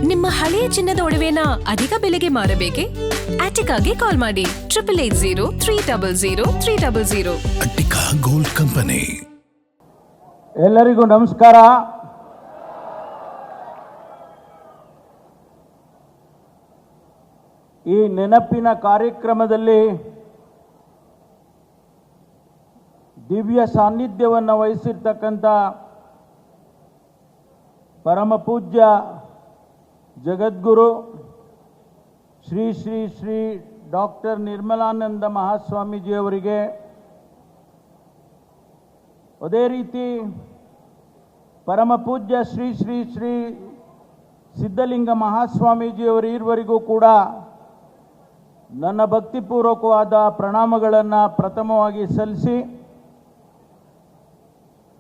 ನಿಮ್ಮ ಹಳೆಯ ಚಿನ್ನದ ಒಡವೆನ ಅಧಿಕ ಬೆಲೆಗೆ ಮಾರಬೇಕೆ? ಆಟಿಕಾಗೆ ಕಾಲ್ ಮಾಡಿ 8880 ಅಟ್ಟಿಕಾ ಗೋಲ್ಡ್ ಕಂಪನಿ. ಎಲ್ಲರಿಗೂ ನಮಸ್ಕಾರ. ಈ ನೆನಪಿನ ಕಾರ್ಯಕ್ರಮದಲ್ಲಿ ದಿವ್ಯ ಸಾನ್ನಿಧ್ಯವನ್ನು ವಹಿಸಿರ್ತಕ್ಕಂಥ ಪರಮ ಪೂಜ್ಯ ಜಗದ್ಗುರು ಶ್ರೀ ಶ್ರೀ ಶ್ರೀ ಡಾಕ್ಟರ್ ನಿರ್ಮಲಾನಂದ ಮಹಾಸ್ವಾಮೀಜಿಯವರಿಗೆ, ಅದೇ ರೀತಿ ಪರಮ ಪೂಜ್ಯ ಶ್ರೀ ಶ್ರೀ ಶ್ರೀ ಸಿದ್ಧಲಿಂಗ ಮಹಾಸ್ವಾಮೀಜಿಯವರ ಈವರೆಗೂ ಕೂಡ ನನ್ನ ಭಕ್ತಿಪೂರ್ವಕವಾದ ಪ್ರಣಾಮಗಳನ್ನು ಪ್ರಥಮವಾಗಿ ಸಲ್ಲಿಸಿ,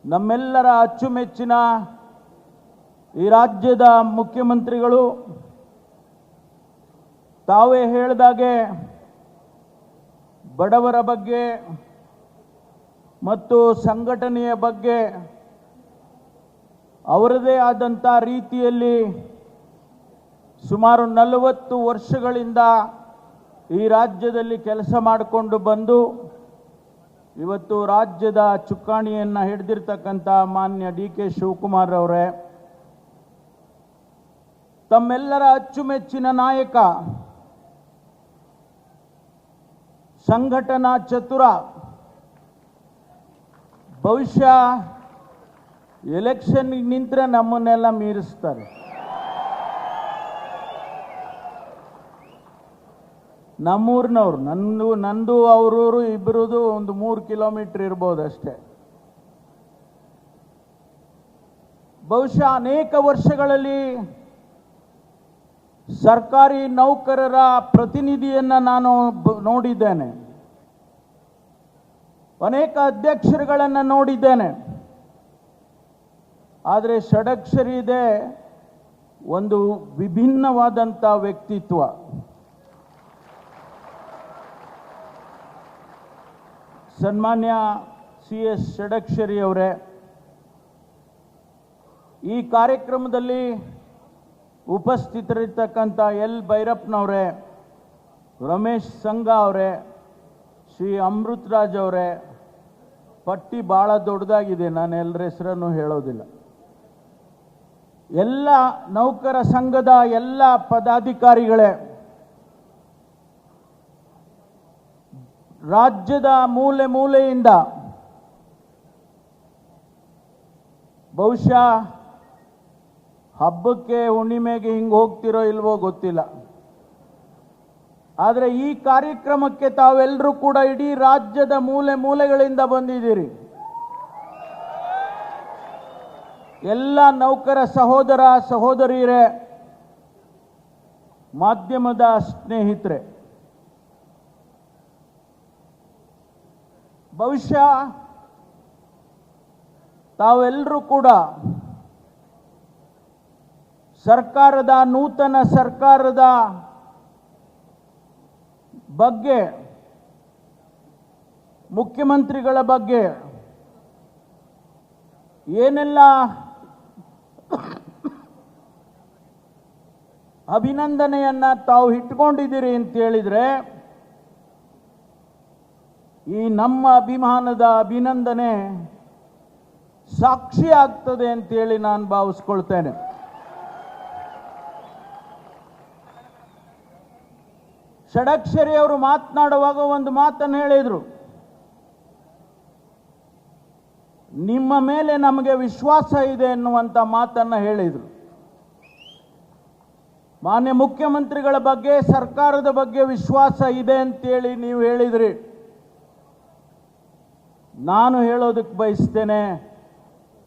ನಮ್ಮೆಲ್ಲರ ಅಚ್ಚುಮೆಚ್ಚಿನ ಈ ರಾಜ್ಯದ ಮುಖ್ಯಮಂತ್ರಿಗಳು ತಾವೇ ಹೇಳಿದಾಗೆ ಬಡವರ ಬಗ್ಗೆ ಮತ್ತು ಸಂಘಟನೆಯ ಬಗ್ಗೆ ಅವರದೇ ಆದಂಥ ರೀತಿಯಲ್ಲಿ ಸುಮಾರು 40 ವರ್ಷಗಳಿಂದ ಈ ರಾಜ್ಯದಲ್ಲಿ ಕೆಲಸ ಮಾಡಿಕೊಂಡು ಬಂದು ಇವತ್ತು ರಾಜ್ಯದ ಚುಕ್ಕಾಣಿಯನ್ನು ಹಿಡಿದಿರ್ತಕ್ಕಂಥ ಮಾನ್ಯ ಡಿ.ಕೆ. ಶಿವಕುಮಾರ್ ಅವರೇ, ತಮ್ಮೆಲ್ಲರ ಅಚ್ಚುಮೆಚ್ಚಿನ ನಾಯಕ, ಸಂಘಟನಾ ಚತುರ, ಬಹುಶಃ ಎಲೆಕ್ಷನ್ಗೆ ನಿಂತರೆ ನಮ್ಮನ್ನೆಲ್ಲ ಮೀರಿಸ್ತಾರೆ. ನಮ್ಮೂರಿನವ್ರು, ನಂದು ಅವರೂರು ಇಬ್ಬರದು ಒಂದು 3 ಕಿಲೋಮೀಟರ್ ಇರ್ಬೋದು ಅಷ್ಟೇ. ಬಹುಶಃ ಅನೇಕ ವರ್ಷಗಳಲ್ಲಿ ಸರ್ಕಾರಿ ನೌಕರರ ಪ್ರತಿನಿಧಿಯನ್ನು ನಾನು ನೋಡಿದ್ದೇನೆ, ಅನೇಕ ಅಧ್ಯಕ್ಷರುಗಳನ್ನು ನೋಡಿದ್ದೇನೆ. ಆದರೆ ಷಡಕ್ಷರಿ ಇದೆ ಒಂದು ವಿಭಿನ್ನವಾದಂಥ ವ್ಯಕ್ತಿತ್ವ. ಸನ್ಮಾನ್ಯ CS ಷಡಕ್ಷರಿ ಅವರೇ, ಈ ಕಾರ್ಯಕ್ರಮದಲ್ಲಿ ಉಪಸ್ಥಿತರಿರ್ತಕ್ಕಂಥ ಎಲ್ ಭೈರಪ್ಪನವರೇ, ರಮೇಶ್ ಸಂಘ ಅವರೇ, ಶ್ರೀ ಅಮೃತರಾಜ್ ಅವರೇ, ಪಟ್ಟಿ ಭಾಳ ದೊಡ್ಡದಾಗಿದೆ, ನಾನು ಎಲ್ಲರ ಹೆಸರನ್ನು ಹೇಳೋದಿಲ್ಲ. ಎಲ್ಲ ನೌಕರ ಸಂಘದ ಎಲ್ಲ ಪದಾಧಿಕಾರಿಗಳೇ, ರಾಜ್ಯದ ಮೂಲೆ ಮೂಲೆಯಿಂದ ಬಹುಶಃ ಹಬ್ಬಕ್ಕೆ ಹುಣ್ಣಿಮೆಗೆ ಹಿಂಗೆ ಹೋಗ್ತಿರೋ ಇಲ್ವೋ ಗೊತ್ತಿಲ್ಲ, ಆದರೆ ಈ ಕಾರ್ಯಕ್ರಮಕ್ಕೆ ತಾವೆಲ್ಲರೂ ಕೂಡ ಇಡೀ ರಾಜ್ಯದ ಮೂಲೆ ಮೂಲೆಗಳಿಂದ ಬಂದಿದ್ದೀರಿ. ಎಲ್ಲ ನೌಕರ ಸಹೋದರ ಸಹೋದರಿಯರೇ, ಮಾಧ್ಯಮದ ಸ್ನೇಹಿತರೆ, ಬಹುಶಃ ತಾವೆಲ್ಲರೂ ಕೂಡ ಸರ್ಕಾರದ, ನೂತನ ಸರ್ಕಾರದ ಬಗ್ಗೆ, ಮುಖ್ಯಮಂತ್ರಿಗಳ ಬಗ್ಗೆ ಏನೆಲ್ಲ ಅಭಿನಂದನೆಯನ್ನ ತಾವು ಇಟ್ಕೊಂಡಿದ್ದೀರಿ ಅಂತ ಹೇಳಿದ್ರೆ, ಈ ನಮ್ಮ ಅಭಿಮಾನದ ಅಭಿನಂದನೆ ಸಾಕ್ಷಿ ಆಗ್ತದೆ ಅಂತೇಳಿ ನಾನು ಭಾವಿಸ್ಕೊಳ್ತೇನೆ. ಷಡಕ್ಷರಿ ಅವರು ಮಾತನಾಡುವಾಗ ಒಂದು ಮಾತನ್ನು ಹೇಳಿದರು, ನಿಮ್ಮ ಮೇಲೆ ನಮಗೆ ವಿಶ್ವಾಸ ಇದೆ ಎನ್ನುವಂಥ ಮಾತನ್ನು ಹೇಳಿದರು. ಮಾನ್ಯ ಮುಖ್ಯಮಂತ್ರಿಗಳ ಬಗ್ಗೆ, ಸರ್ಕಾರದ ಬಗ್ಗೆ ವಿಶ್ವಾಸ ಇದೆ ಅಂತೇಳಿ ನೀವು ಹೇಳಿದ್ರಿ. ನಾನು ಹೇಳೋದಕ್ಕೆ ಬಯಸ್ತೇನೆ,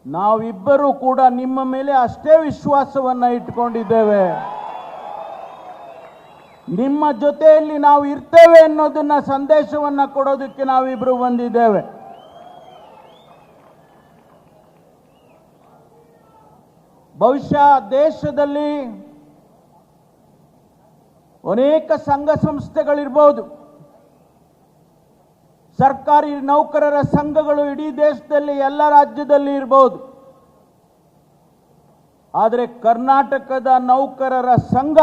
ನಾವಿಬ್ಬರೂ ಕೂಡ ನಿಮ್ಮ ಮೇಲೆ ಅಷ್ಟೇ ವಿಶ್ವಾಸವನ್ನು ಇಟ್ಕೊಂಡಿದ್ದೇವೆ. ನಿಮ್ಮ ಜೊತೆಯಲ್ಲಿ ನಾವು ಇರ್ತೇವೆ ಅನ್ನೋದನ್ನ ಸಂದೇಶವನ್ನು ಕೊಡೋದಕ್ಕೆ ನಾವಿಬ್ಬರು ಬಂದಿದ್ದೇವೆ. ಬಹುಶಃ ದೇಶದಲ್ಲಿ ಅನೇಕ ಸಂಘ ಸಂಸ್ಥೆಗಳಿರ್ಬೋದು, ಸರ್ಕಾರಿ ನೌಕರರ ಸಂಘಗಳು ಇಡೀ ದೇಶದಲ್ಲಿ ಎಲ್ಲ ರಾಜ್ಯದಲ್ಲಿ ಇರಬಹುದು. ಆದರೆ ಕರ್ನಾಟಕದ ನೌಕರರ ಸಂಘ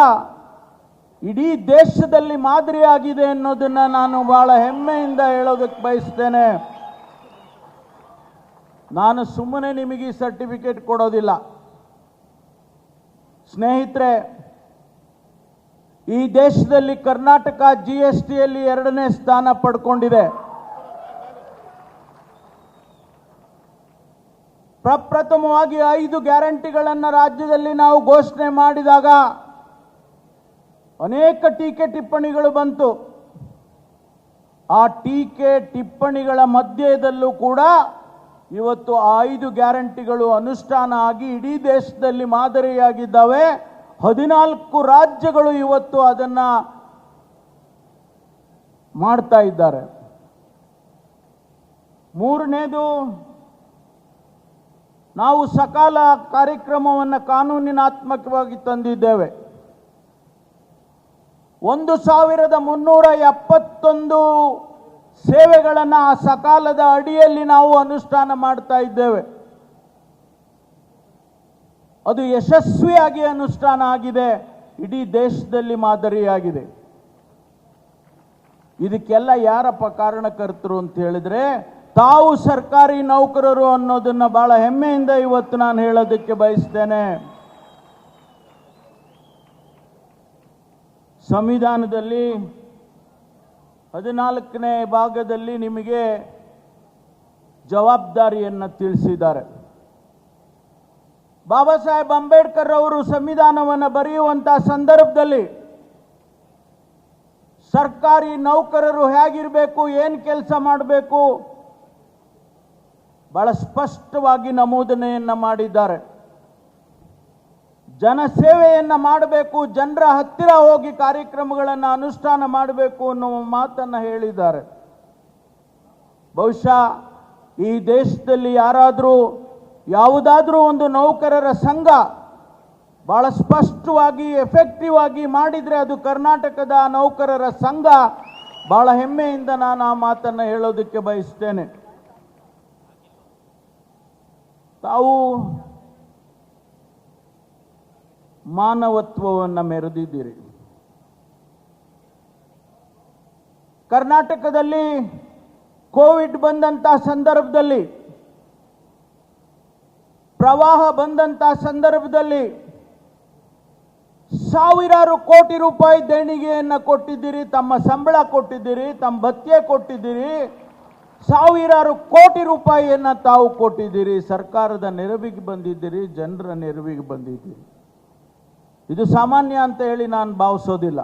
ಇಡೀ ದೇಶದಲ್ಲಿ ಮಾದರಿಯಾಗಿದೆ ಅನ್ನೋದನ್ನ ನಾನು ಬಹಳ ಹೆಮ್ಮೆಯಿಂದ ಹೇಳೋದಕ್ಕೆ ಬಯಸ್ತೇನೆ. ನಾನು ಸುಮ್ಮನೆ ನಿಮಗೆ ಈ ಸರ್ಟಿಫಿಕೇಟ್ ಕೊಡೋದಿಲ್ಲ. ಸ್ನೇಹಿತರೆ, ಈ ದೇಶದಲ್ಲಿ ಕರ್ನಾಟಕ GSTಯಲ್ಲಿ 2ನೇ ಸ್ಥಾನ ಪಡ್ಕೊಂಡಿದೆ. ಪ್ರಪ್ರಥಮವಾಗಿ 5 ಗ್ಯಾರಂಟಿಗಳನ್ನು ರಾಜ್ಯದಲ್ಲಿ ನಾವು ಘೋಷಣೆ ಮಾಡಿದಾಗ ಅನೇಕ ಟೀಕೆ ಟಿಪ್ಪಣಿಗಳು ಬಂತು. ಆ ಟೀಕೆ ಟಿಪ್ಪಣಿಗಳ ಮಧ್ಯದಲ್ಲೂ ಕೂಡ ಇವತ್ತು ಆ 5 ಗ್ಯಾರಂಟಿಗಳು ಅನುಷ್ಠಾನ ಆಗಿ ಇಡೀ ದೇಶದಲ್ಲಿ ಮಾದರಿಯಾಗಿದ್ದಾವೆ. 14 ರಾಜ್ಯಗಳು ಇವತ್ತು ಅದನ್ನ ಮಾಡ್ತಾ ಇದ್ದಾರೆ. ಮೂರನೇದು, ನಾವು ಸಕಾಲ ಕಾರ್ಯಕ್ರಮವನ್ನು ಕಾನೂನಿನಾತ್ಮಕವಾಗಿ ತಂದಿದ್ದೇವೆ. 1371 ಸೇವೆಗಳನ್ನು ಆ ಸಕಾಲದ ಅಡಿಯಲ್ಲಿ ನಾವು ಅನುಷ್ಠಾನ ಮಾಡ್ತಾ ಇದ್ದೇವೆ. ಅದು ಯಶಸ್ವಿಯಾಗಿ ಅನುಷ್ಠಾನ ಆಗಿದೆ, ಇಡೀ ದೇಶದಲ್ಲಿ ಮಾದರಿಯಾಗಿದೆ. ಇದಕ್ಕೆಲ್ಲ ಯಾರಪ್ಪ ಕಾರಣಕರ್ತರು ಅಂತ ಹೇಳಿದ್ರೆ ತಾವು ಸರ್ಕಾರಿ ನೌಕರರು ಅನ್ನೋದನ್ನ ಬಹಳ ಹೆಮ್ಮೆಯಿಂದ ಇವತ್ತು ನಾನು ಹೇಳೋದಕ್ಕೆ ಬಯಸ್ತೇನೆ. ಸಂವಿಧಾನದಲ್ಲಿ 14ನೇ ಭಾಗದಲ್ಲಿ ನಿಮಗೆ ಜವಾಬ್ದಾರಿಯನ್ನು ತಿಳಿಸಿದ್ದಾರೆ. ಬಾಬಾ ಸಾಹೇಬ್ ಅಂಬೇಡ್ಕರ್ ಅವರು ಸಂವಿಧಾನವನ್ನು ಬರೆಯುವಂತಹ ಸಂದರ್ಭದಲ್ಲಿ ಸರ್ಕಾರಿ ನೌಕರರು ಹೇಗಿರಬೇಕು, ಏನು ಕೆಲಸ ಮಾಡಬೇಕು, ಬಹಳ ಸ್ಪಷ್ಟವಾಗಿ ನಮೂದನೆಯನ್ನು ಮಾಡಿದ್ದಾರೆ. ಜನಸೇವೆಯನ್ನು ಮಾಡಬೇಕು, ಜನರ ಹತ್ತಿರ ಹೋಗಿ ಕಾರ್ಯಕ್ರಮಗಳನ್ನು ಅನುಷ್ಠಾನ ಮಾಡಬೇಕು ಅನ್ನುವ ಮಾತನ್ನು ಹೇಳಿದ್ದಾರೆ. ಬಹುಶಃ ಈ ದೇಶದಲ್ಲಿ ಯಾವುದಾದ್ರೂ ಒಂದು ನೌಕರರ ಸಂಘ ಬಹಳ ಸ್ಪಷ್ಟವಾಗಿ ಎಫೆಕ್ಟಿವ್ ಆಗಿ ಮಾಡಿದರೆ ಅದು ಕರ್ನಾಟಕದ ನೌಕರರ ಸಂಘ. ಬಹಳ ಹೆಮ್ಮೆಯಿಂದ ನಾನು ಆ ಮಾತನ್ನು ಹೇಳೋದಕ್ಕೆ ಬಯಸ್ತೇನೆ. ತಾವು ಮಾನವತ್ವವನ್ನು ಮೆರೆದಿದ್ದೀರಿ. ಕರ್ನಾಟಕದಲ್ಲಿ ಕೋವಿಡ್ ಬಂದಂತ ಸಂದರ್ಭದಲ್ಲಿ, ಪ್ರವಾಹ ಬಂದಂತ ಸಂದರ್ಭದಲ್ಲಿ ಸಾವಿರಾರು ಕೋಟಿ ರೂಪಾಯಿ ದೇಣಿಗೆಯನ್ನು ಕೊಟ್ಟಿದ್ದೀರಿ, ತಮ್ಮ ಸಂಬಳ ಕೊಟ್ಟಿದ್ದೀರಿ, ತಮ್ಮ ಭತ್ಯೆ ಕೊಟ್ಟಿದ್ದೀರಿ, ಸಾವಿರಾರು ಕೋಟಿ ರೂಪಾಯಿಯನ್ನು ತಾವು ಕೊಟ್ಟಿದ್ದೀರಿ. ಸರ್ಕಾರದ ನೆರವಿಗೆ ಬಂದಿದ್ದೀರಿ, ಜನರ ನೆರವಿಗೆ ಬಂದಿದ್ದೀರಿ. ಇದು ಸಾಮಾನ್ಯ ಅಂತ ಹೇಳಿ ನಾನು ಭಾವಿಸೋದಿಲ್ಲ.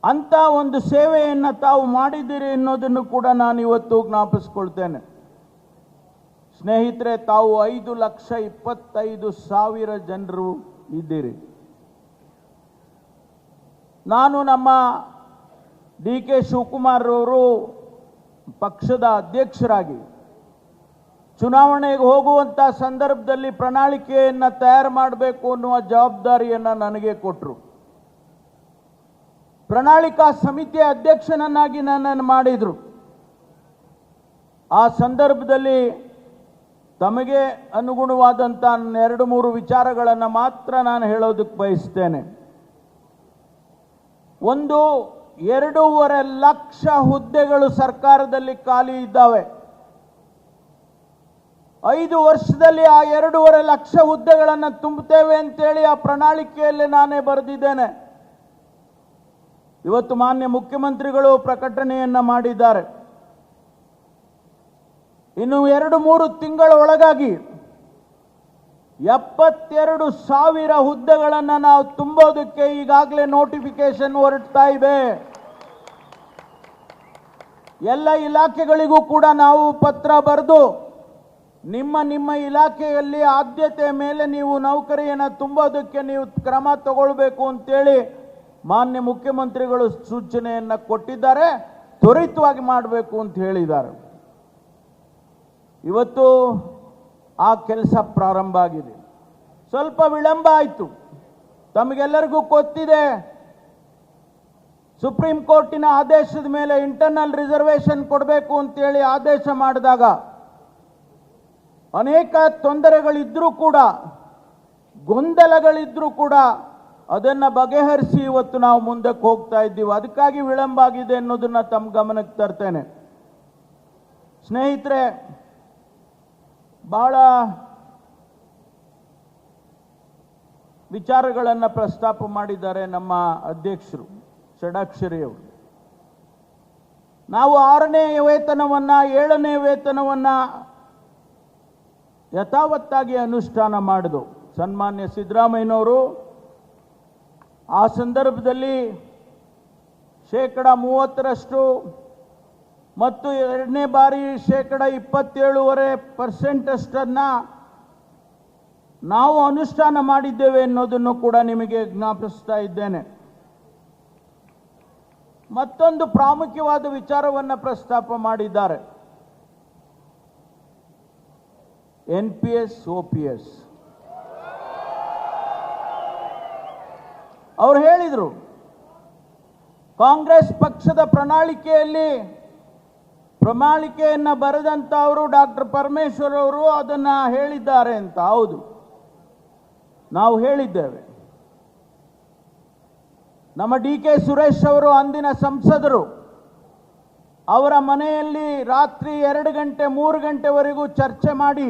ಅಂತ ಒಂದು ಸೇವೆಯನ್ನು ತಾವು ಮಾಡಿದ್ದೀರಿ ಅನ್ನೋದನ್ನು ಕೂಡ ನಾನು ಇವತ್ತು ಜ್ಞಾಪಿಸ್ಕೊಳ್ತೇನೆ. ಸ್ನೇಹಿತರೆ, ತಾವು 5,25,000 ಜನರು ಇದ್ದೀರಿ. ನಾನು ನಮ್ಮ DK ಶಿವಕುಮಾರ್ ಅವರು ಪಕ್ಷದ ಅಧ್ಯಕ್ಷರಾಗಿ ಚುನಾವಣೆಗೆ ಹೋಗುವಂತ ಸಂದರ್ಭದಲ್ಲಿ ಪ್ರಣಾಳಿಕೆಯನ್ನು ತಯಾರು ಮಾಡಬೇಕು ಅನ್ನುವ ಜವಾಬ್ದಾರಿಯನ್ನು ನನಗೆ ಕೊಟ್ಟರು. ಪ್ರಣಾಳಿಕಾ ಸಮಿತಿಯ ಅಧ್ಯಕ್ಷನನ್ನಾಗಿ ನನ್ನನ್ನು ಮಾಡಿದರು. ಆ ಸಂದರ್ಭದಲ್ಲಿ ತಮಗೆ ಅನುಗುಣವಾದಂಥ 2-3 ವಿಚಾರಗಳನ್ನು ಮಾತ್ರ ನಾನು ಹೇಳೋದಕ್ಕೆ ಬಯಸ್ತೇನೆ. ಒಂದು, 2.5 ಲಕ್ಷ ಹುದ್ದೆಗಳು ಸರ್ಕಾರದಲ್ಲಿ ಖಾಲಿ ಇದ್ದಾವೆ. 5 ವರ್ಷದಲ್ಲಿ ಆ 2.5 ಲಕ್ಷ ಹುದ್ದೆಗಳನ್ನು ತುಂಬುತ್ತೇವೆ ಅಂತೇಳಿ ಆ ಪ್ರಣಾಳಿಕೆಯಲ್ಲಿ ನಾನೇ ಬರೆದಿದ್ದೇನೆ. ಇವತ್ತು ಮಾನ್ಯ ಮುಖ್ಯಮಂತ್ರಿಗಳು ಪ್ರಕಟಣೆಯನ್ನ ಮಾಡಿದ್ದಾರೆ. ಇನ್ನು 2-3 ತಿಂಗಳ ಒಳಗಾಗಿ 72,000 ಹುದ್ದೆಗಳನ್ನು ನಾವು ತುಂಬೋದಕ್ಕೆ ಈಗಾಗಲೇ ನೋಟಿಫಿಕೇಶನ್ ಹೊರಡ್ತಾ ಇದೆ. ಎಲ್ಲ ಇಲಾಖೆಗಳಿಗೂ ಕೂಡ ನಾವು ಪತ್ರ ಬರೆದು ನಿಮ್ಮ ಇಲಾಖೆಯಲ್ಲಿ ಆದ್ಯತೆ ಮೇಲೆ ನೀವು ನೌಕರಿಯನ್ನು ತುಂಬೋದಕ್ಕೆ ನೀವು ಕ್ರಮ ತಗೊಳ್ಬೇಕು ಅಂತೇಳಿ ಮಾನ್ಯ ಮುಖ್ಯಮಂತ್ರಿಗಳು ಸೂಚನೆಯನ್ನು ಕೊಟ್ಟಿದ್ದಾರೆ. ತ್ವರಿತವಾಗಿ ಮಾಡಬೇಕು ಅಂತ ಹೇಳಿದ್ದಾರೆ. ಇವತ್ತು ಆ ಕೆಲಸ ಪ್ರಾರಂಭ ಆಗಿದೆ. ಸ್ವಲ್ಪ ವಿಳಂಬ ಆಯಿತು. ತಮಗೆಲ್ಲರಿಗೂ ಗೊತ್ತಿದೆ, ಸುಪ್ರೀಂ ಕೋರ್ಟಿನ ಆದೇಶದ ಮೇಲೆ ಇಂಟರ್ನಲ್ ರಿಸರ್ವೇಶನ್ ಕೊಡಬೇಕು ಅಂತೇಳಿ ಆದೇಶ ಮಾಡಿದಾಗ ಅನೇಕ ತೊಂದರೆಗಳಿದ್ರೂ ಕೂಡ, ಗೊಂದಲಗಳಿದ್ರೂ ಕೂಡ ಅದನ್ನು ಬಗೆಹರಿಸಿ ಇವತ್ತು ನಾವು ಮುಂದಕ್ಕೆ ಹೋಗ್ತಾ ಇದ್ದೀವಿ. ಅದಕ್ಕಾಗಿ ವಿಳಂಬ ಆಗಿದೆ ಅನ್ನೋದನ್ನ ತಮ್ಮ ಗಮನಕ್ಕೆ ತರ್ತೇನೆ. ಸ್ನೇಹಿತರೆ, ಬಹಳ ವಿಚಾರಗಳನ್ನು ಪ್ರಸ್ತಾಪ ಮಾಡಿದ್ದಾರೆ ನಮ್ಮ ಅಧ್ಯಕ್ಷರು ಷಡಾಕ್ಷರಿಯವರು. ನಾವು 6ನೇ ವೇತನವನ್ನ 7ನೇ ವೇತನವನ್ನ ಯಥಾವತ್ತಾಗಿ ಅನುಷ್ಠಾನ ಮಾಡಿದವು. ಸನ್ಮಾನ್ಯ ಸಿದ್ದರಾಮಯ್ಯನವರು ಆ ಸಂದರ್ಭದಲ್ಲಿ 30% ಮತ್ತು 2ನೇ ಬಾರಿ 27.5% ಅಷ್ಟನ್ನು ನಾವು ಅನುಷ್ಠಾನ ಮಾಡಿದ್ದೇವೆ ಅನ್ನೋದನ್ನು ಕೂಡ ನಿಮಗೆ ಜ್ಞಾಪಿಸ್ತಾ ಇದ್ದೇನೆ. ಮತ್ತೊಂದು ಪ್ರಾಮುಖ್ಯವಾದ ವಿಚಾರವನ್ನು ಪ್ರಸ್ತಾಪ ಮಾಡಿದ್ದಾರೆ. NPS OPS ಅವರು ಹೇಳಿದರು, ಕಾಂಗ್ರೆಸ್ ಪಕ್ಷದ ಪ್ರಣಾಳಿಕೆಯನ್ನು ಬರೆದಂತವರು ಡಾಕ್ಟರ್ ಪರಮೇಶ್ವರ್ ಅವರು ಅದನ್ನು ಹೇಳಿದ್ದಾರೆ ಅಂತ. ಹೌದು, ನಾವು ಹೇಳಿದ್ದೇವೆ. ನಮ್ಮ DK ಸುರೇಶ್ ಅವರು ಅಂದಿನ ಸಂಸದರು, ಅವರ ಮನೆಯಲ್ಲಿ ರಾತ್ರಿ 2 ಗಂಟೆ 3 ಗಂಟೆವರೆಗೂ ಚರ್ಚೆ ಮಾಡಿ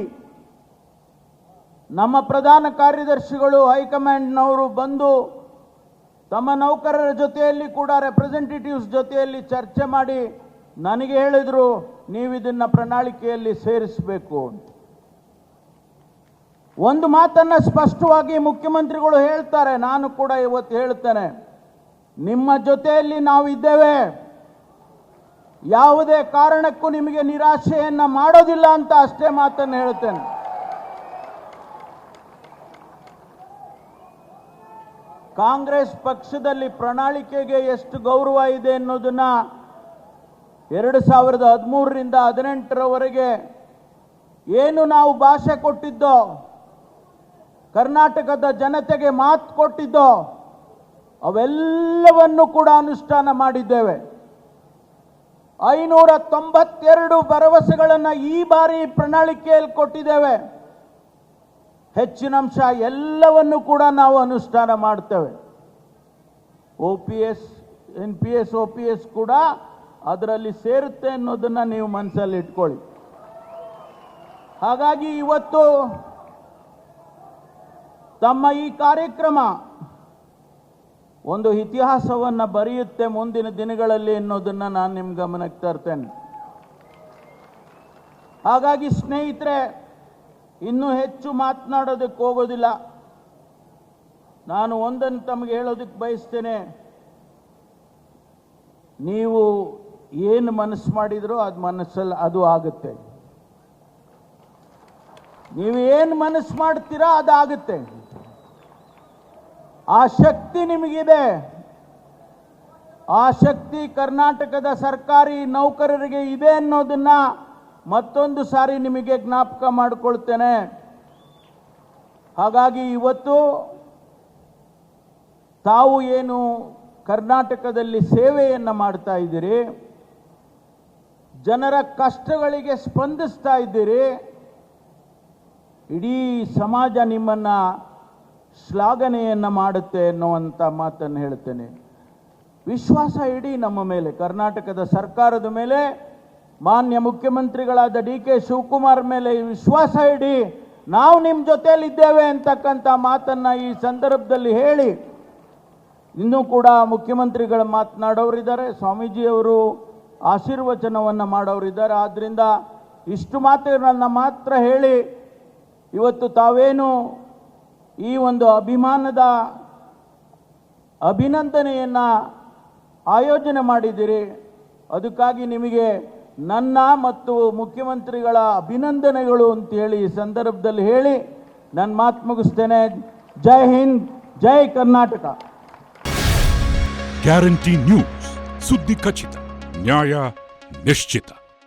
ನಮ್ಮ ಪ್ರಧಾನ ಕಾರ್ಯದರ್ಶಿಗಳು ಹೈಕಮಾಂಡ್ನವರು ಬಂದು ತಮ್ಮ ನೌಕರರ ಜೊತೆಯಲ್ಲಿ ಕೂಡ ರೆಪ್ರೆಸೆಂಟೇಟಿವ್ಸ್ ಜೊತೆಯಲ್ಲಿ ಚರ್ಚೆ ಮಾಡಿ ನನಗೆ ಹೇಳಿದರು, ನೀವು ಇದನ್ನ ಪ್ರಣಾಳಿಕೆಯಲ್ಲಿ ಸೇರಿಸಬೇಕು. ಒಂದು ಮಾತನ್ನು ಸ್ಪಷ್ಟವಾಗಿ ಮುಖ್ಯಮಂತ್ರಿಗಳು ಹೇಳ್ತಾರೆ, ನಾನು ಕೂಡ ಇವತ್ತು ಹೇಳ್ತೇನೆ, ನಿಮ್ಮ ಜೊತೆಯಲ್ಲಿ ನಾವು ಇದ್ದೇವೆ, ಯಾವುದೇ ಕಾರಣಕ್ಕೂ ನಿಮಗೆ ನಿರಾಶೆಯನ್ನ ಮಾಡೋದಿಲ್ಲ ಅಂತ ಅಷ್ಟೇ ಮಾತನ್ನು ಹೇಳ್ತೇನೆ. ಕಾಂಗ್ರೆಸ್ ಪಕ್ಷದಲ್ಲಿ ಪ್ರಣಾಳಿಕೆಗೆ ಎಷ್ಟು ಗೌರವ ಇದೆ ಅನ್ನೋದನ್ನ 2013ರಿಂದ 2018ರವರೆಗೆ ಏನು ನಾವು ಭಾಷೆ ಕೊಟ್ಟಿದ್ದೋ, ಕರ್ನಾಟಕದ ಜನತೆಗೆ ಮಾತು ಕೊಟ್ಟಿದ್ದೋ, ಅವೆಲ್ಲವನ್ನು ಕೂಡ ಅನುಷ್ಠಾನ ಮಾಡಿದ್ದೇವೆ. 592 ಭರವಸೆಗಳನ್ನು ಈ ಬಾರಿ ಪ್ರಣಾಳಿಕೆಯಲ್ಲಿ ಕೊಟ್ಟಿದ್ದೇವೆ. ಹೆಚ್ಚಿನ ಅಂಶ ಎಲ್ಲವನ್ನು ಕೂಡ ನಾವು ಅನುಷ್ಠಾನ ಮಾಡ್ತೇವೆ. NPS OPS ಕೂಡ ಅದರಲ್ಲಿ ಸೇರುತ್ತೆ ಅನ್ನೋದನ್ನ ನೀವು ಮನಸ್ಸಲ್ಲಿ ಇಟ್ಕೊಳ್ಳಿ. ಹಾಗಾಗಿ ಇವತ್ತು ತಮ್ಮ ಈ ಕಾರ್ಯಕ್ರಮ ಒಂದು ಇತಿಹಾಸವನ್ನು ಬರೆಯುತ್ತೆ ಮುಂದಿನ ದಿನಗಳಲ್ಲಿ ಅನ್ನೋದನ್ನ ನಾನು ನಿಮ್ಮ ಗಮನಕ್ಕೆ ತರ್ತೇನೆ. ಹಾಗಾಗಿ ಸ್ನೇಹಿತರೆ, ಇನ್ನೂ ಹೆಚ್ಚು ಮಾತನಾಡೋದಕ್ಕೆ ಹೋಗೋದಿಲ್ಲ. ನಾನು ಒಂದನ್ನು ತಮಗೆ ಹೇಳೋದಕ್ಕೆ ಬಯಸ್ತೇನೆ, ನೀವು ಏನು ಮನಸ್ಸು ಮಾಡಿದ್ರೋ ಅದು ಮನಸ್ಸಲ್ಲಿ ಅದು ಆಗುತ್ತೆ. ನೀವು ಏನು ಮನಸ್ಸು ಮಾಡ್ತೀರಾ ಅದು ಆಗುತ್ತೆ. ಆ ಶಕ್ತಿ ನಿಮಗಿದೆ. ಆ ಶಕ್ತಿ ಕರ್ನಾಟಕದ ಸರ್ಕಾರಿ ನೌಕರರಿಗೆ ಇದೆ ಅನ್ನೋದನ್ನ ಮತ್ತೊಂದು ಸಾರಿ ನಿಮಗೆ ಜ್ಞಾಪಕ ಮಾಡಿಕೊಳ್ತೇನೆ. ಹಾಗಾಗಿ ಇವತ್ತು ತಾವು ಏನು ಕರ್ನಾಟಕದಲ್ಲಿ ಸೇವೆಯನ್ನು ಮಾಡ್ತಾ ಇದ್ದೀರಿ, ಜನರ ಕಷ್ಟಗಳಿಗೆ ಸ್ಪಂದಿಸ್ತಾ ಇದ್ದೀರಿ, ಇಡೀ ಸಮಾಜ ನಿಮ್ಮನ್ನ ಶ್ಲಾಘನೆಯನ್ನು ಮಾಡುತ್ತೆ ಅನ್ನುವಂಥ ಮಾತನ್ನು ಹೇಳ್ತೇನೆ. ವಿಶ್ವಾಸ ಇಡೀ ನಮ್ಮ ಮೇಲೆ, ಕರ್ನಾಟಕದ ಸರ್ಕಾರದ ಮೇಲೆ, ಮಾನ್ಯ ಮುಖ್ಯಮಂತ್ರಿಗಳಾದ DK ಶಿವಕುಮಾರ್ ಮೇಲೆ ವಿಶ್ವಾಸ ಇಡಿ. ನಾವು ನಿಮ್ಮ ಜೊತೆಯಲ್ಲಿದ್ದೇವೆ ಅಂತಕ್ಕಂಥ ಮಾತನ್ನು ಈ ಸಂದರ್ಭದಲ್ಲಿ ಹೇಳಿ, ಇನ್ನೂ ಕೂಡ ಮುಖ್ಯಮಂತ್ರಿಗಳು ಮಾತನಾಡೋರಿದ್ದಾರೆ, ಸ್ವಾಮೀಜಿಯವರು ಆಶೀರ್ವಚನವನ್ನು ಮಾಡೋರಿದ್ದಾರೆ. ಆದ್ದರಿಂದ ಇಷ್ಟು ಮಾತುಗಳನ್ನು ಮಾತ್ರ ಹೇಳಿ ಇವತ್ತು ತಾವೇನು ಈ ಒಂದು ಅಭಿಮಾನದ ಅಭಿನಂದನೆಯನ್ನು ಆಯೋಜನೆ ಮಾಡಿದ್ದೀರಿ, ಅದಕ್ಕಾಗಿ ನಿಮಗೆ ನನ್ನ ಮತ್ತು ಮುಖ್ಯಮಂತ್ರಿಗಳ ಅಭಿನಂದನೆಗಳು ಅಂತೇಳಿ ಈ ಸಂದರ್ಭದಲ್ಲಿ ಹೇಳಿ ನನ್ನ ಮಾತು ಮುಗಿಸ್ತೇನೆ. ಜೈ ಹಿಂದ್, ಜೈ ಕರ್ನಾಟಕ. ಗ್ಯಾರಂಟಿ ನ್ಯೂಸ್, ಸುದ್ದಿ ಖಚಿತ, ನ್ಯಾಯ ನಿಶ್ಚಿತ.